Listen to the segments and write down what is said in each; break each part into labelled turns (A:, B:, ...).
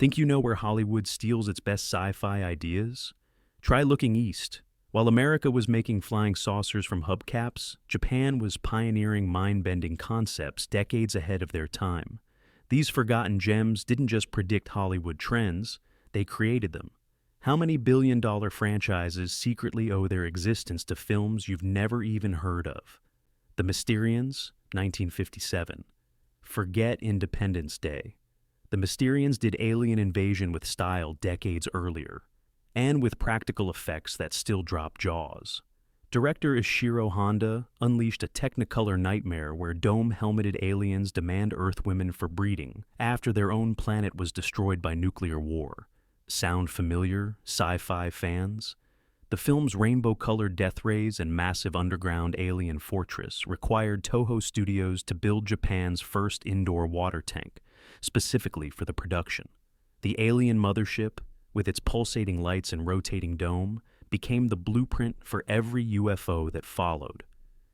A: Think you know where Hollywood steals its best sci-fi ideas? Try looking east. While America was making flying saucers from hubcaps, Japan was pioneering mind-bending concepts decades ahead of their time. These forgotten gems didn't just predict Hollywood trends, they created them. How many billion-dollar franchises secretly owe their existence to films you've never even heard of? The Mysterians, 1957. Forget Independence Day. The Mysterians did Alien Invasion with style decades earlier, and with practical effects that still drop jaws. Director Ishiro Honda unleashed a Technicolor nightmare where dome-helmeted aliens demand Earth women for breeding after their own planet was destroyed by nuclear war. Sound familiar, sci-fi fans? The film's rainbow-colored death rays and massive underground alien fortress required Toho Studios to build Japan's first indoor water tank, specifically for the production. The alien mothership, with its pulsating lights and rotating dome, became the blueprint for every UFO that followed.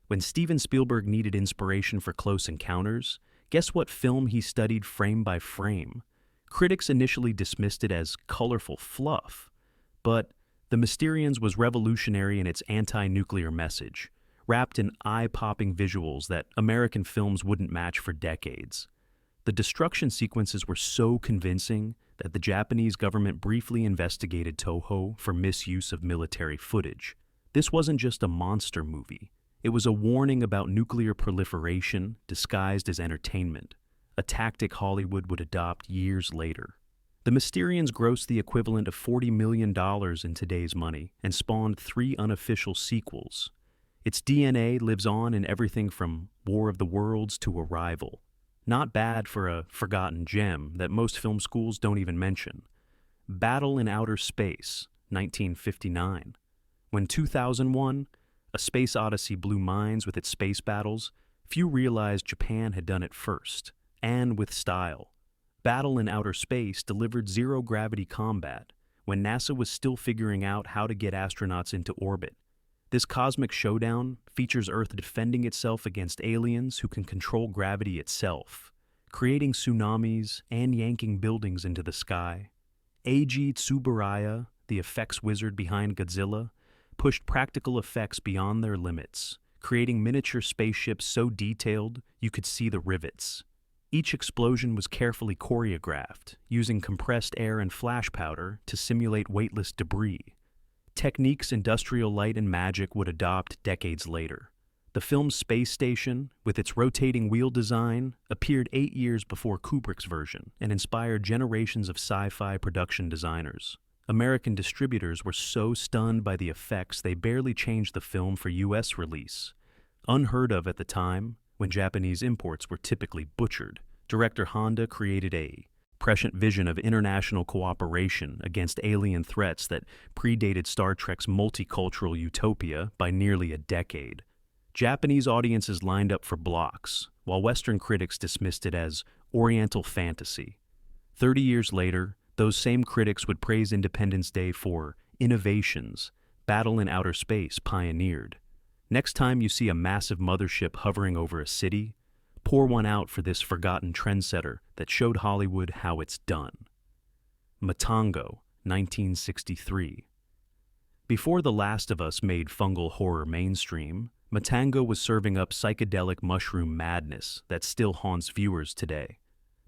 A: When Steven Spielberg needed inspiration for Close Encounters, guess what film he studied frame by frame? Critics initially dismissed it as colorful fluff, but The Mysterians was revolutionary in its anti-nuclear message, wrapped in eye-popping visuals that American films wouldn't match for decades. The destruction sequences were so convincing that the Japanese government briefly investigated Toho for misuse of military footage. This wasn't just a monster movie. It was a warning about nuclear proliferation disguised as entertainment, a tactic Hollywood would adopt years later. The Mysterians grossed the equivalent of $40 million in today's money and spawned 3 unofficial sequels. Its DNA lives on in everything from War of the Worlds to Arrival. Not bad for a forgotten gem that most film schools don't even mention. Battle in Outer Space, 1959. When 2001, A Space Odyssey blew minds with its space battles, few realized Japan had done it first, and with style. Battle in Outer Space delivered zero-gravity combat when NASA was still figuring out how to get astronauts into orbit. This cosmic showdown features Earth defending itself against aliens who can control gravity itself, creating tsunamis and yanking buildings into the sky. Eiji Tsuburaya, the effects wizard behind Godzilla, pushed practical effects beyond their limits, creating miniature spaceships so detailed you could see the rivets. Each explosion was carefully choreographed, using compressed air and flash powder to simulate weightless debris. Techniques Industrial Light and Magic would adopt decades later. The film's space station, with its rotating wheel design, appeared 8 years before Kubrick's version and inspired generations of sci-fi production designers. American distributors were so stunned by the effects they barely changed the film for US release. Unheard of at the time, when Japanese imports were typically butchered, director Honda created a prescient vision of international cooperation against alien threats that predated Star Trek's multicultural utopia by nearly a decade. Japanese audiences lined up for blocks, while Western critics dismissed it as Oriental fantasy. 30 years later, those same critics would praise Independence Day for innovations Battle in Outer Space pioneered. Next time you see a massive mothership hovering over a city, pour one out for this forgotten trendsetter that showed Hollywood how it's done. Matango, 1963. Before The Last of Us made fungal horror mainstream, Matango was serving up psychedelic mushroom madness that still haunts viewers today.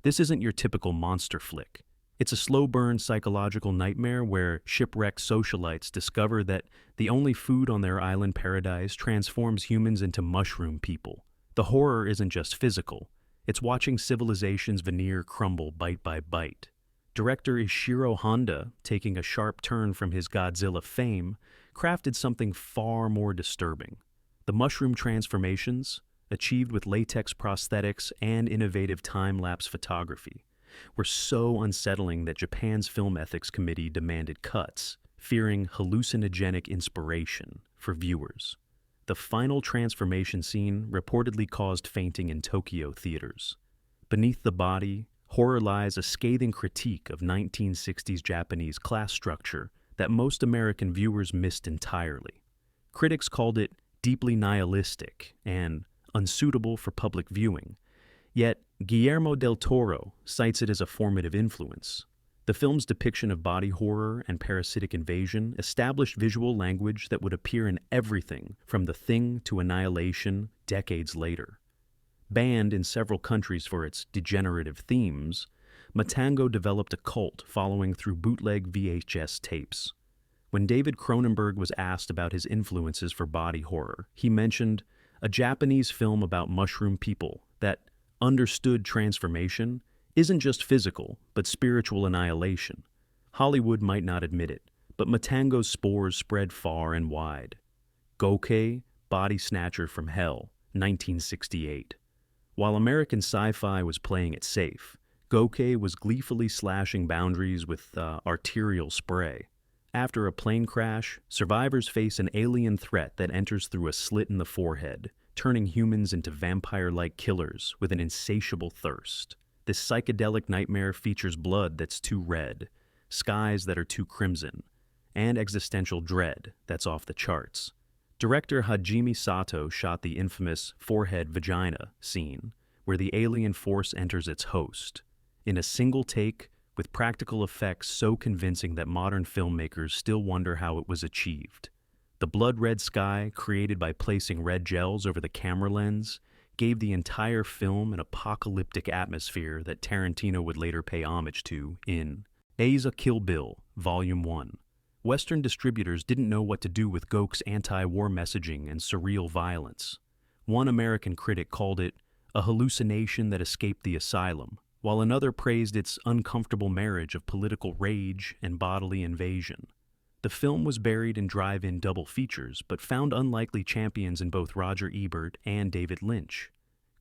A: This isn't your typical monster flick. It's a slow-burn psychological nightmare where shipwrecked socialites discover that the only food on their island paradise transforms humans into mushroom people. The horror isn't just physical. It's watching civilization's veneer crumble bite by bite. Director Ishiro Honda, taking a sharp turn from his Godzilla fame, crafted something far more disturbing. The mushroom transformations, achieved with latex prosthetics and innovative time-lapse photography, were so unsettling that Japan's Film Ethics Committee demanded cuts, fearing hallucinogenic inspiration for viewers. The final transformation scene reportedly caused fainting in Tokyo theaters. Beneath the body, horror lies a scathing critique of 1960s Japanese class structure that most American viewers missed entirely. Critics called it deeply nihilistic and unsuitable for public viewing, yet Guillermo del Toro cites it as a formative influence. The film's depiction of body horror and parasitic invasion established visual language that would appear in everything from The Thing to Annihilation decades later. Banned in several countries for its degenerative themes, Matango developed a cult following through bootleg VHS tapes. When David Cronenberg was asked about his influences for body horror, he mentioned a Japanese film about mushroom people that understood transformation isn't just physical, but spiritual annihilation. Hollywood might not admit it, but Matango's spores spread far and wide. Goke, Body Snatcher from Hell, 1968. While American Sci-Fi was playing it safe, Goke was gleefully slashing boundaries with arterial spray. After a plane crash, survivors face an alien threat that enters through a slit in the forehead, turning humans into vampire-like killers with an insatiable thirst. This psychedelic nightmare features blood that's too red, skies that are too crimson, and existential dread that's off the charts. Director Hajime Sato shot the infamous forehead vagina scene, where the alien force enters its host, in a single take, with practical effects so convincing that modern filmmakers still wonder how it was achieved. The blood-red sky, created by placing red gels over the camera lens, gave the entire film an apocalyptic atmosphere that Tarantino would later pay homage to in A's Kill Bill, Volume 1. Western distributors didn't know what to do with Goke's anti-war messaging and surreal violence. One American critic called it a hallucination that escaped the asylum, while another praised its uncomfortable marriage of political rage and bodily invasion. The film was buried in drive-in double features, but found unlikely champions in both Roger Ebert and David Lynch.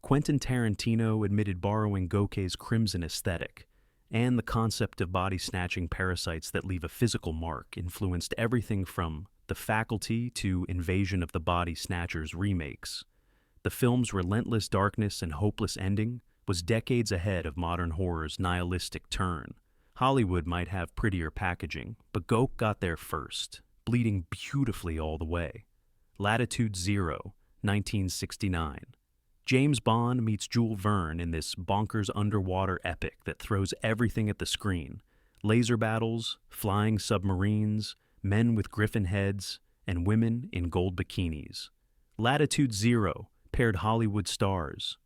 A: Quentin Tarantino admitted borrowing Goke's crimson aesthetic, and the concept of body-snatching parasites that leave a physical mark influenced everything from The Faculty to Invasion of the Body Snatchers remakes. The film's relentless darkness and hopeless ending was decades ahead of modern horror's nihilistic turn. Hollywood might have prettier packaging, but Goke got there first, bleeding beautifully all the way. Latitude Zero, 1969. James Bond meets Jules Verne in this bonkers underwater epic that throws everything at the screen. Laser battles, flying submarines, men with griffin heads, and women in gold bikinis. Latitude Zero paired Hollywood stars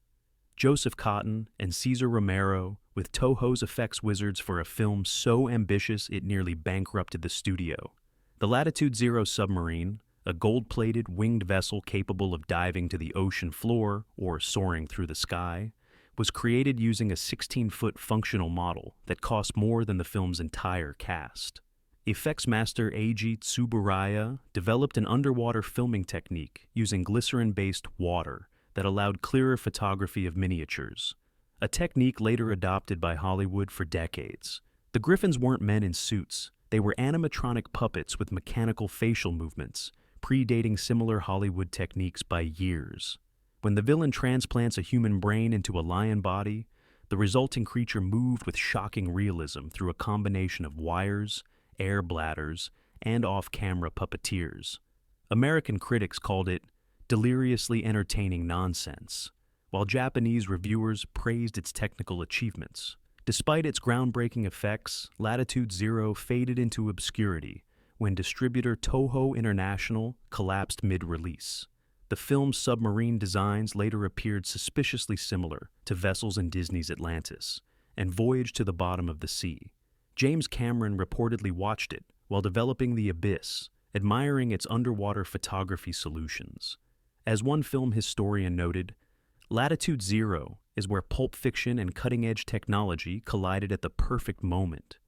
A: Joseph Cotten and Cesar Romero with Toho's effects wizards for a film so ambitious it nearly bankrupted the studio. The Latitude Zero submarine, a gold-plated winged vessel capable of diving to the ocean floor or soaring through the sky, was created using a 16-foot functional model that cost more than the film's entire cast. Effects master Eiji Tsuburaya developed an underwater filming technique using glycerin-based water that allowed clearer photography of miniatures, a technique later adopted by Hollywood for decades. The Griffins weren't men in suits. They were animatronic puppets with mechanical facial movements, predating similar Hollywood techniques by years. When the villain transplants a human brain into a lion body, the resulting creature moved with shocking realism through a combination of wires, air bladders, and off-camera puppeteers. American critics called it deliriously entertaining nonsense, while Japanese reviewers praised its technical achievements. Despite its groundbreaking effects, Latitude Zero faded into obscurity when distributor Toho International collapsed mid-release. The film's submarine designs later appeared suspiciously similar to vessels in Disney's Atlantis, and voyaged to the bottom of the sea. James Cameron reportedly watched it while developing The Abyss, admiring its underwater photography solutions. As one film historian noted, Latitude Zero is where Pulp Fiction and cutting-edge technology collided at the perfect moment.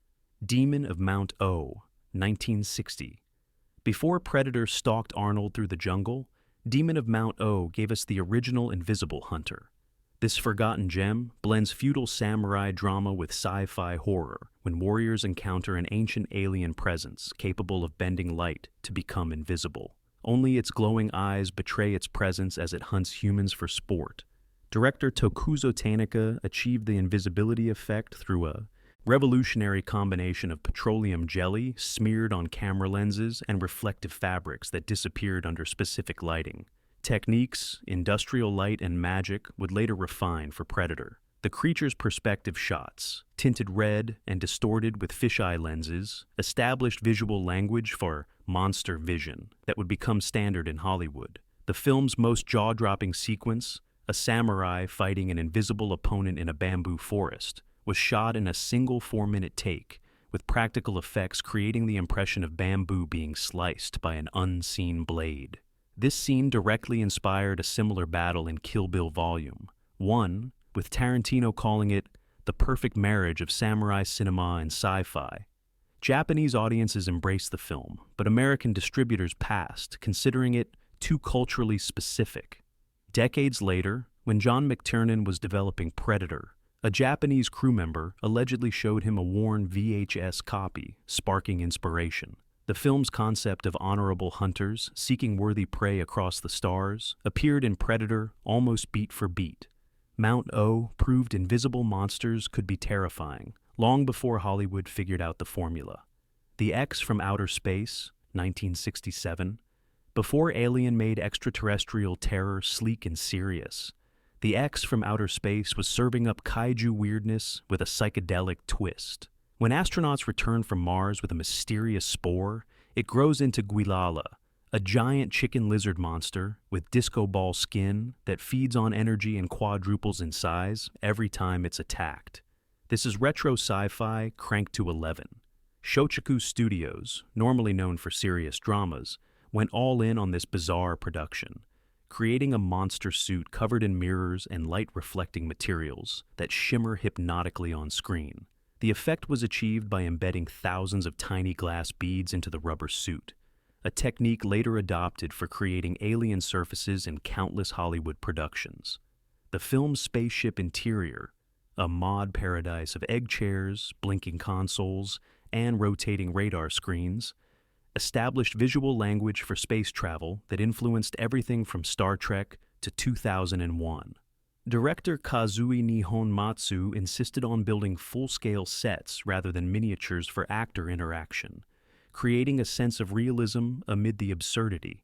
A: Demon of Mount O, 1960. Before Predator stalked Arnold through the jungle, Demon of Mount O gave us the original Invisible Hunter. This forgotten gem blends feudal samurai drama with sci-fi horror when warriors encounter an ancient alien presence capable of bending light to become invisible. Only its glowing eyes betray its presence as it hunts humans for sport. Director Tokuzo Tanaka achieved the invisibility effect through a revolutionary combination of petroleum jelly smeared on camera lenses and reflective fabrics that disappeared under specific lighting. Techniques, industrial light, and magic would later refine for Predator. The creature's perspective shots, tinted red and distorted with fisheye lenses, established visual language for monster vision that would become standard in Hollywood. The film's most jaw-dropping sequence, a samurai fighting an invisible opponent in a bamboo forest, was shot in a single 4-minute take, with practical effects creating the impression of bamboo being sliced by an unseen blade. This scene directly inspired a similar battle in Kill Bill Volume 1, with Tarantino calling it the perfect marriage of samurai cinema and sci-fi. Japanese audiences embraced the film, but American distributors passed, considering it too culturally specific. Decades later, when John McTiernan was developing Predator, a Japanese crew member allegedly showed him a worn VHS copy, sparking inspiration. The film's concept of honorable hunters seeking worthy prey across the stars appeared in Predator almost beat for beat. Mount O proved invisible monsters could be terrifying, long before Hollywood figured out the formula. The X from Outer Space, 1967, before Alien made extraterrestrial terror sleek and serious, the X from Outer Space was serving up kaiju weirdness with a psychedelic twist. When astronauts return from Mars with a mysterious spore, it grows into Guilala, a giant chicken lizard monster with disco ball skin that feeds on energy and quadruples in size every time it's attacked. This is retro sci-fi cranked to 11. Shochiku Studios, normally known for serious dramas, went all in on this bizarre production, creating a monster suit covered in mirrors and light-reflecting materials that shimmer hypnotically on screen. The effect was achieved by embedding thousands of tiny glass beads into the rubber suit, a technique later adopted for creating alien surfaces in countless Hollywood productions. The film's spaceship interior, a mod paradise of egg chairs, blinking consoles, and rotating radar screens, established visual language for space travel that influenced everything from Star Trek to 2001. Director Kazui Nihonmatsu insisted on building full-scale sets rather than miniatures for actor interaction, creating a sense of realism amid the absurdity.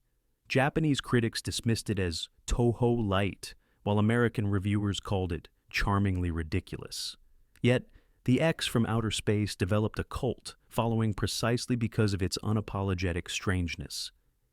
A: Japanese critics dismissed it as Toho light, while American reviewers called it charmingly ridiculous. Yet, the X from Outer Space developed a cult following precisely because of its unapologetic strangeness.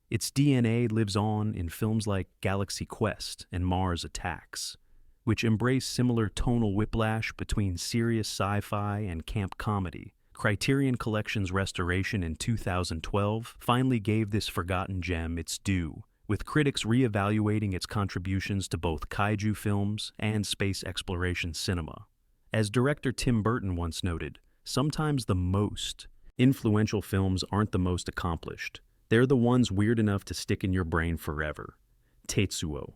A: Its DNA lives on in films like Galaxy Quest and Mars Attacks, which embrace similar tonal whiplash between serious sci-fi and camp comedy. Criterion Collection's restoration in 2012 finally gave this forgotten gem its due, with critics re-evaluating its contributions to both kaiju films and space exploration cinema. As director Tim Burton once noted, sometimes the most influential films aren't the most accomplished. They're the ones weird enough to stick in your brain forever. Tetsuo,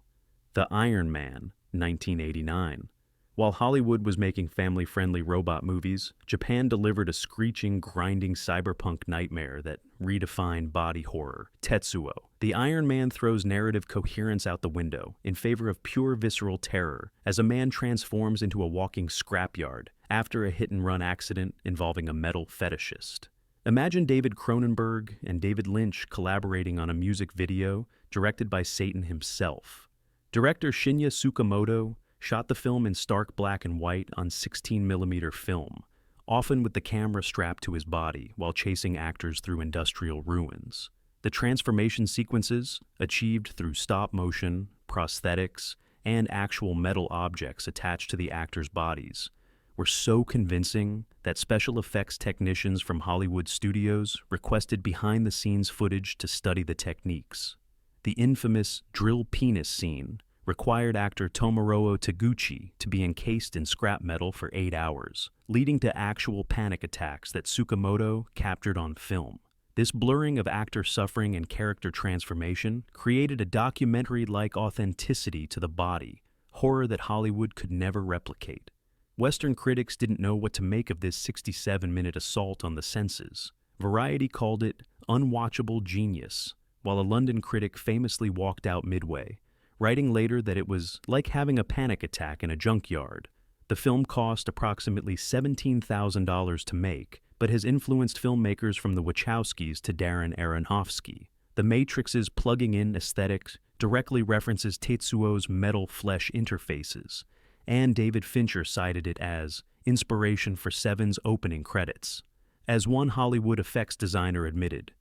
A: The Iron Man, 1989. While Hollywood was making family-friendly robot movies, Japan delivered a screeching, grinding cyberpunk nightmare that redefined body horror. Tetsuo. The Iron Man throws narrative coherence out the window in favor of pure visceral terror as a man transforms into a walking scrapyard after a hit-and-run accident involving a metal fetishist. Imagine David Cronenberg and David Lynch collaborating on a music video directed by Satan himself. Director Shinya Tsukamoto shot the film in stark black and white on 16mm film, often with the camera strapped to his body while chasing actors through industrial ruins. The transformation sequences, achieved through stop motion, prosthetics, and actual metal objects attached to the actors' bodies, were so convincing that special effects technicians from Hollywood studios requested behind-the-scenes footage to study the techniques. The infamous drill penis scene required actor Tomorowo Taguchi to be encased in scrap metal for 8 hours, leading to actual panic attacks that Tsukamoto captured on film. This blurring of actor suffering and character transformation created a documentary-like authenticity to the body, horror that Hollywood could never replicate. Western critics didn't know what to make of this 67-minute assault on the senses. Variety called it unwatchable genius, while a London critic famously walked out midway, writing later that it was like having a panic attack in a junkyard. The film cost approximately $17,000 to make, but has influenced filmmakers from the Wachowskis to Darren Aronofsky. The Matrix's plugging-in aesthetics directly references Tetsuo's metal flesh interfaces, and David Fincher cited it as inspiration for Seven's opening credits. As one Hollywood effects designer admitted,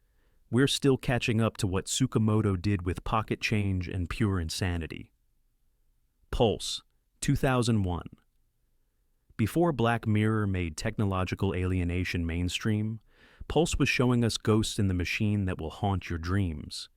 A: "We're still catching up to what Tsukamoto did with pocket change and pure insanity." Pulse, 2001. Before Black Mirror made technological alienation mainstream, Pulse was showing us ghosts in the machine that will haunt your dreams.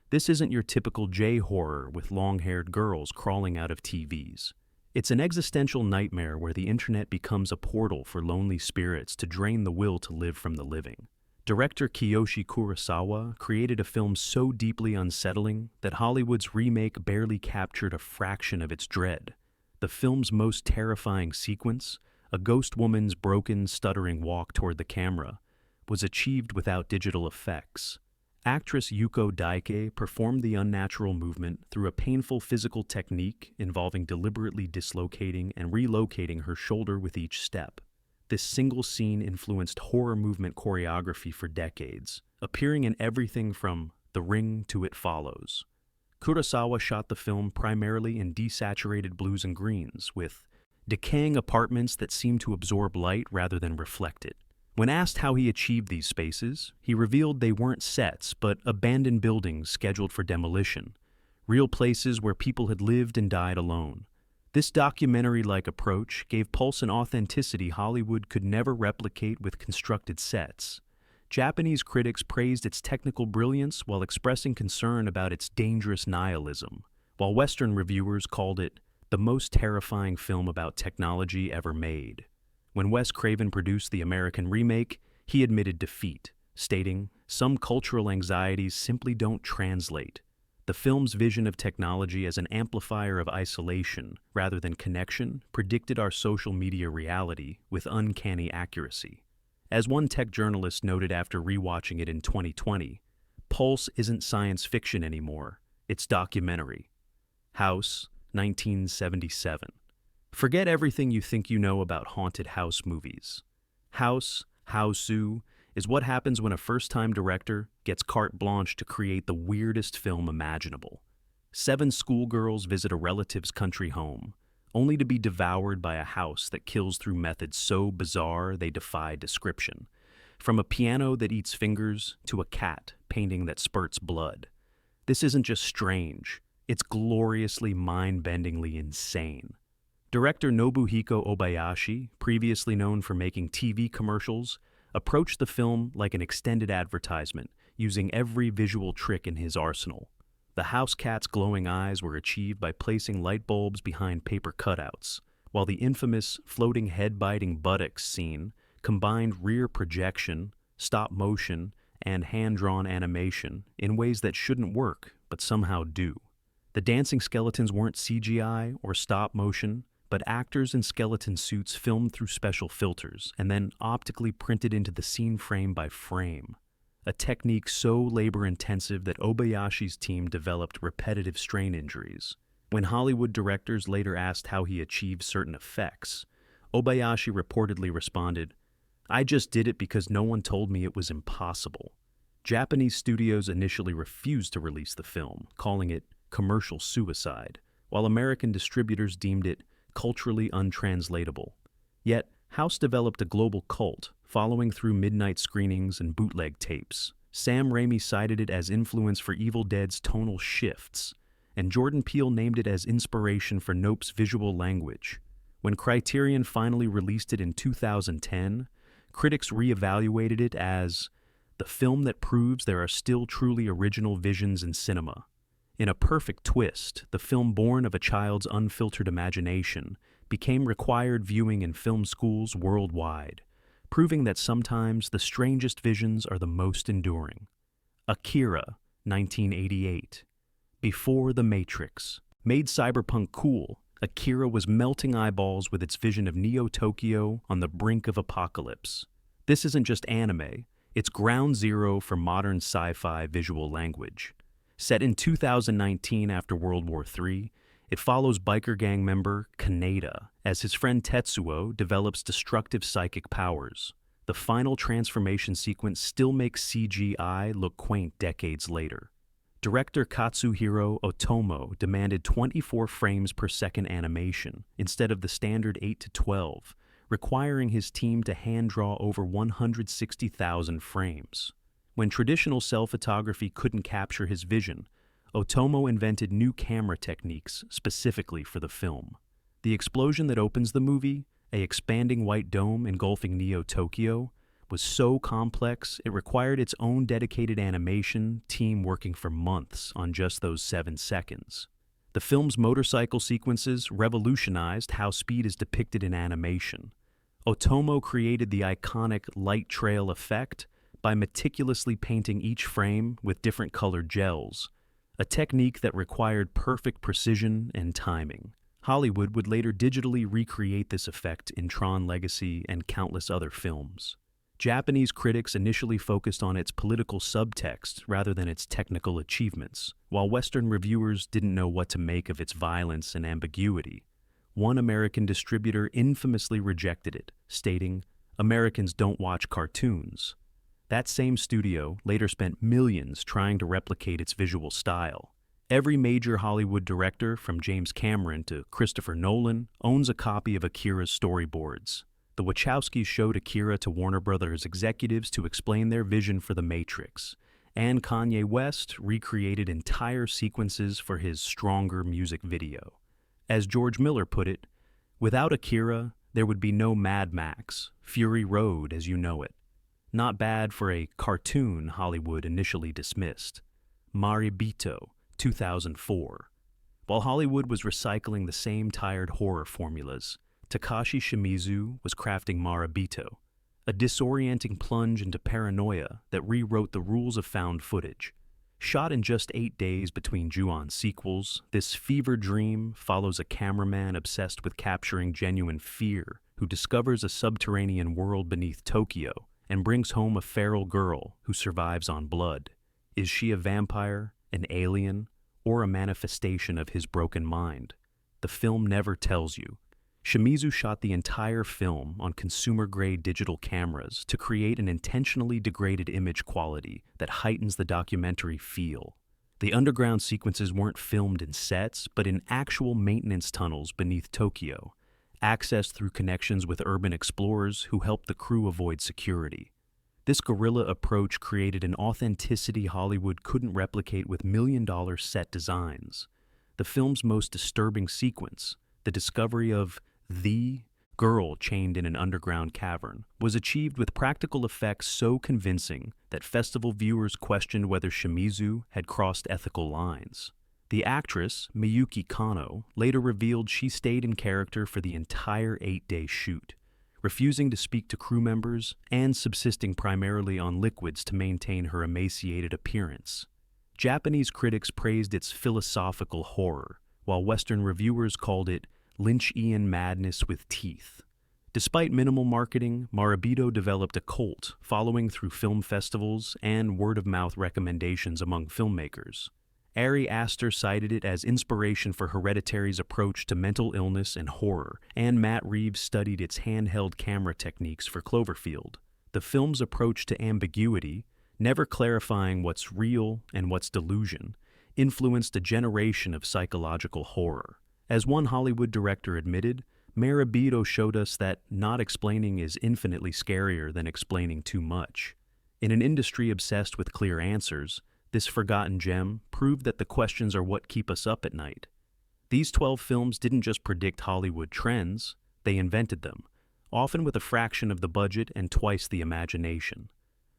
A: This isn't your typical J-horror with long-haired girls crawling out of TVs. It's an existential nightmare where the internet becomes a portal for lonely spirits to drain the will to live from the living. Director Kiyoshi Kurosawa created a film so deeply unsettling that Hollywood's remake barely captured a fraction of its dread. The film's most terrifying sequence, a ghost woman's broken, stuttering walk toward the camera, was achieved without digital effects. Actress Yuko Daike performed the unnatural movement through a painful physical technique involving deliberately dislocating and relocating her shoulder with each step. This single scene influenced horror movement choreography for decades, appearing in everything from The Ring to It Follows. Kurosawa shot the film primarily in desaturated blues and greens, with decaying apartments that seemed to absorb light rather than reflect it. When asked how he achieved these spaces, he revealed they weren't sets, but abandoned buildings scheduled for demolition, real places where people had lived and died alone. This documentary-like approach gave Pulse an authenticity Hollywood could never replicate with constructed sets. Japanese critics praised its technical brilliance while expressing concern about its dangerous nihilism, while Western reviewers called it the most terrifying film about technology ever made. When Wes Craven produced the American remake, he admitted defeat, stating, "Some cultural anxieties simply don't translate." The film's vision of technology as an amplifier of isolation rather than connection predicted our social media reality with uncanny accuracy. As one tech journalist noted after rewatching it in 2020, Pulse isn't science fiction anymore, it's documentary. House, 1977. Forget everything you think you know about haunted house movies. House, Hausu, is what happens when a first-time director gets carte blanche to create the weirdest film imaginable. 7 schoolgirls visit a relative's country home, only to be devoured by a house that kills through methods so bizarre they defy description. From a piano that eats fingers to a cat painting that spurts blood. This isn't just strange, it's gloriously mind-bendingly insane. Director Nobuhiko Obayashi, previously known for making TV commercials, approached the film like an extended advertisement, using every visual trick in his arsenal. The house cat's glowing eyes were achieved by placing light bulbs behind paper cutouts, while the infamous floating head-biting buttocks scene combined rear projection, stop motion, and hand-drawn animation in ways that shouldn't work, but somehow do. The dancing skeletons weren't CGI or stop motion, but actors in skeleton suits filmed through special filters and then optically printed into the scene frame by frame. A technique so labor-intensive that Obayashi's team developed repetitive strain injuries. When Hollywood directors later asked how he achieved certain effects, Obayashi reportedly responded, "I just did it because no one told me it was impossible." Japanese studios initially refused to release the film, calling it commercial suicide, while American distributors deemed it culturally untranslatable. Yet, House developed a global cult, following through midnight screenings and bootleg tapes. Sam Raimi cited it as influence for Evil Dead's tonal shifts, and Jordan Peele named it as inspiration for Nope's visual language. When Criterion finally released it in 2010, critics reevaluated it as the film that proves there are still truly original visions in cinema. In a perfect twist, the film born of a child's unfiltered imagination became required viewing in film schools worldwide, proving that sometimes the strangest visions are the most enduring. Akira, 1988. Before The Matrix. Made cyberpunk cool, Akira was melting eyeballs with its vision of Neo-Tokyo on the brink of apocalypse. This isn't just anime, it's ground zero for modern sci-fi visual language. Set in 2019 after World War III, it follows biker gang member Kaneda as his friend Tetsuo develops destructive psychic powers. The final transformation sequence still makes CGI look quaint decades later. Director Katsuhiro Otomo demanded 24 frames per second animation instead of the standard 8 to 12, requiring his team to hand-draw over 160,000 frames. When traditional cell photography couldn't capture his vision, Otomo invented new camera techniques specifically for the film. The explosion that opens the movie, an expanding white dome engulfing Neo-Tokyo, was so complex it required its own dedicated animation team working for months on just those 7 seconds. The film's motorcycle sequences revolutionized how speed is depicted in animation. Otomo created the iconic light trail effect by meticulously painting each frame with different colored gels, a technique that required perfect precision and timing. Hollywood would later digitally recreate this effect in Tron Legacy and countless other films. Japanese critics initially focused on its political subtext rather than its technical achievements, while Western reviewers didn't know what to make of its violence and ambiguity. One American distributor infamously rejected it, stating, "Americans don't watch cartoons." That same studio later spent millions trying to replicate its visual style. Every major Hollywood director, from James Cameron to Christopher Nolan, owns a copy of Akira's storyboards. The Wachowskis showed Akira to Warner Brothers executives to explain their vision for The Matrix, and Kanye West recreated entire sequences for his Stronger music video. As George Miller put it, without Akira, there would be no Mad Max, Fury Road as you know it. Not bad for a cartoon Hollywood initially dismissed. Marebito, 2004. While Hollywood was recycling the same tired horror formulas, Takashi Shimizu was crafting Marebito, a disorienting plunge into paranoia that rewrote the rules of found footage. Shot in just 8 days between Ju-on sequels, this fever dream follows a cameraman obsessed with capturing genuine fear who discovers a subterranean world beneath Tokyo and brings home a feral girl who survives on blood. Is she a vampire, an alien, or a manifestation of his broken mind? The film never tells you. Shimizu shot the entire film on consumer-grade digital cameras to create an intentionally degraded image quality that heightens the documentary feel. The underground sequences weren't filmed in sets, but in actual maintenance tunnels beneath Tokyo, accessed through connections with urban explorers who helped the crew avoid security. This guerrilla approach created an authenticity Hollywood couldn't replicate with million-dollar set designs. The film's most disturbing sequence, the discovery of the girl chained in an underground cavern, was achieved with practical effects so convincing that festival viewers questioned whether Shimizu had crossed ethical lines. The actress, Miyuki Kano, later revealed she stayed in character for the entire 8-day shoot, refusing to speak to crew members and subsisting primarily on liquids to maintain her emaciated appearance. Japanese critics praised its philosophical horror, while Western reviewers called it Lynchian madness with teeth. Despite minimal marketing, Marebito developed a cult following through film festivals and word-of-mouth recommendations among filmmakers. Ari Aster cited it as inspiration for Hereditary's approach to mental illness and horror, and Matt Reeves studied its handheld camera techniques for Cloverfield. The film's approach to ambiguity, never clarifying what's real and what's delusion, influenced a generation of psychological horror. As one Hollywood director admitted, Marebito showed us that not explaining is infinitely scarier than explaining too much. In an industry obsessed with clear answers, this forgotten gem proved that the questions are what keep us up at night. These 12 films didn't just predict Hollywood trends, they invented them, often with a fraction of the budget and twice the imagination.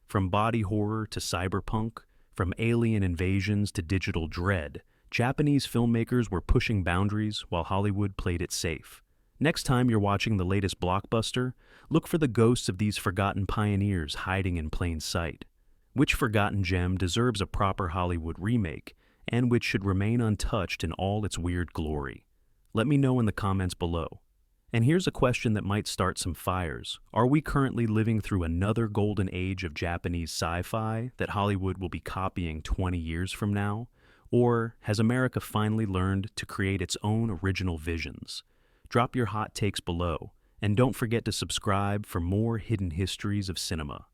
A: From body horror to cyberpunk, from alien invasions to digital dread, Japanese filmmakers were pushing boundaries while Hollywood played it safe. Next time you're watching the latest blockbuster, look for the ghosts of these forgotten pioneers hiding in plain sight. Which forgotten gem deserves a proper Hollywood remake, and which should remain untouched in all its weird glory? Let me know in the comments below. And here's a question that might start some fires. Are we currently living through another golden age of Japanese sci-fi that Hollywood will be copying 20 years from now? Or has America finally learned to create its own original visions? Drop your hot takes below, and don't forget to subscribe for more hidden histories of cinema.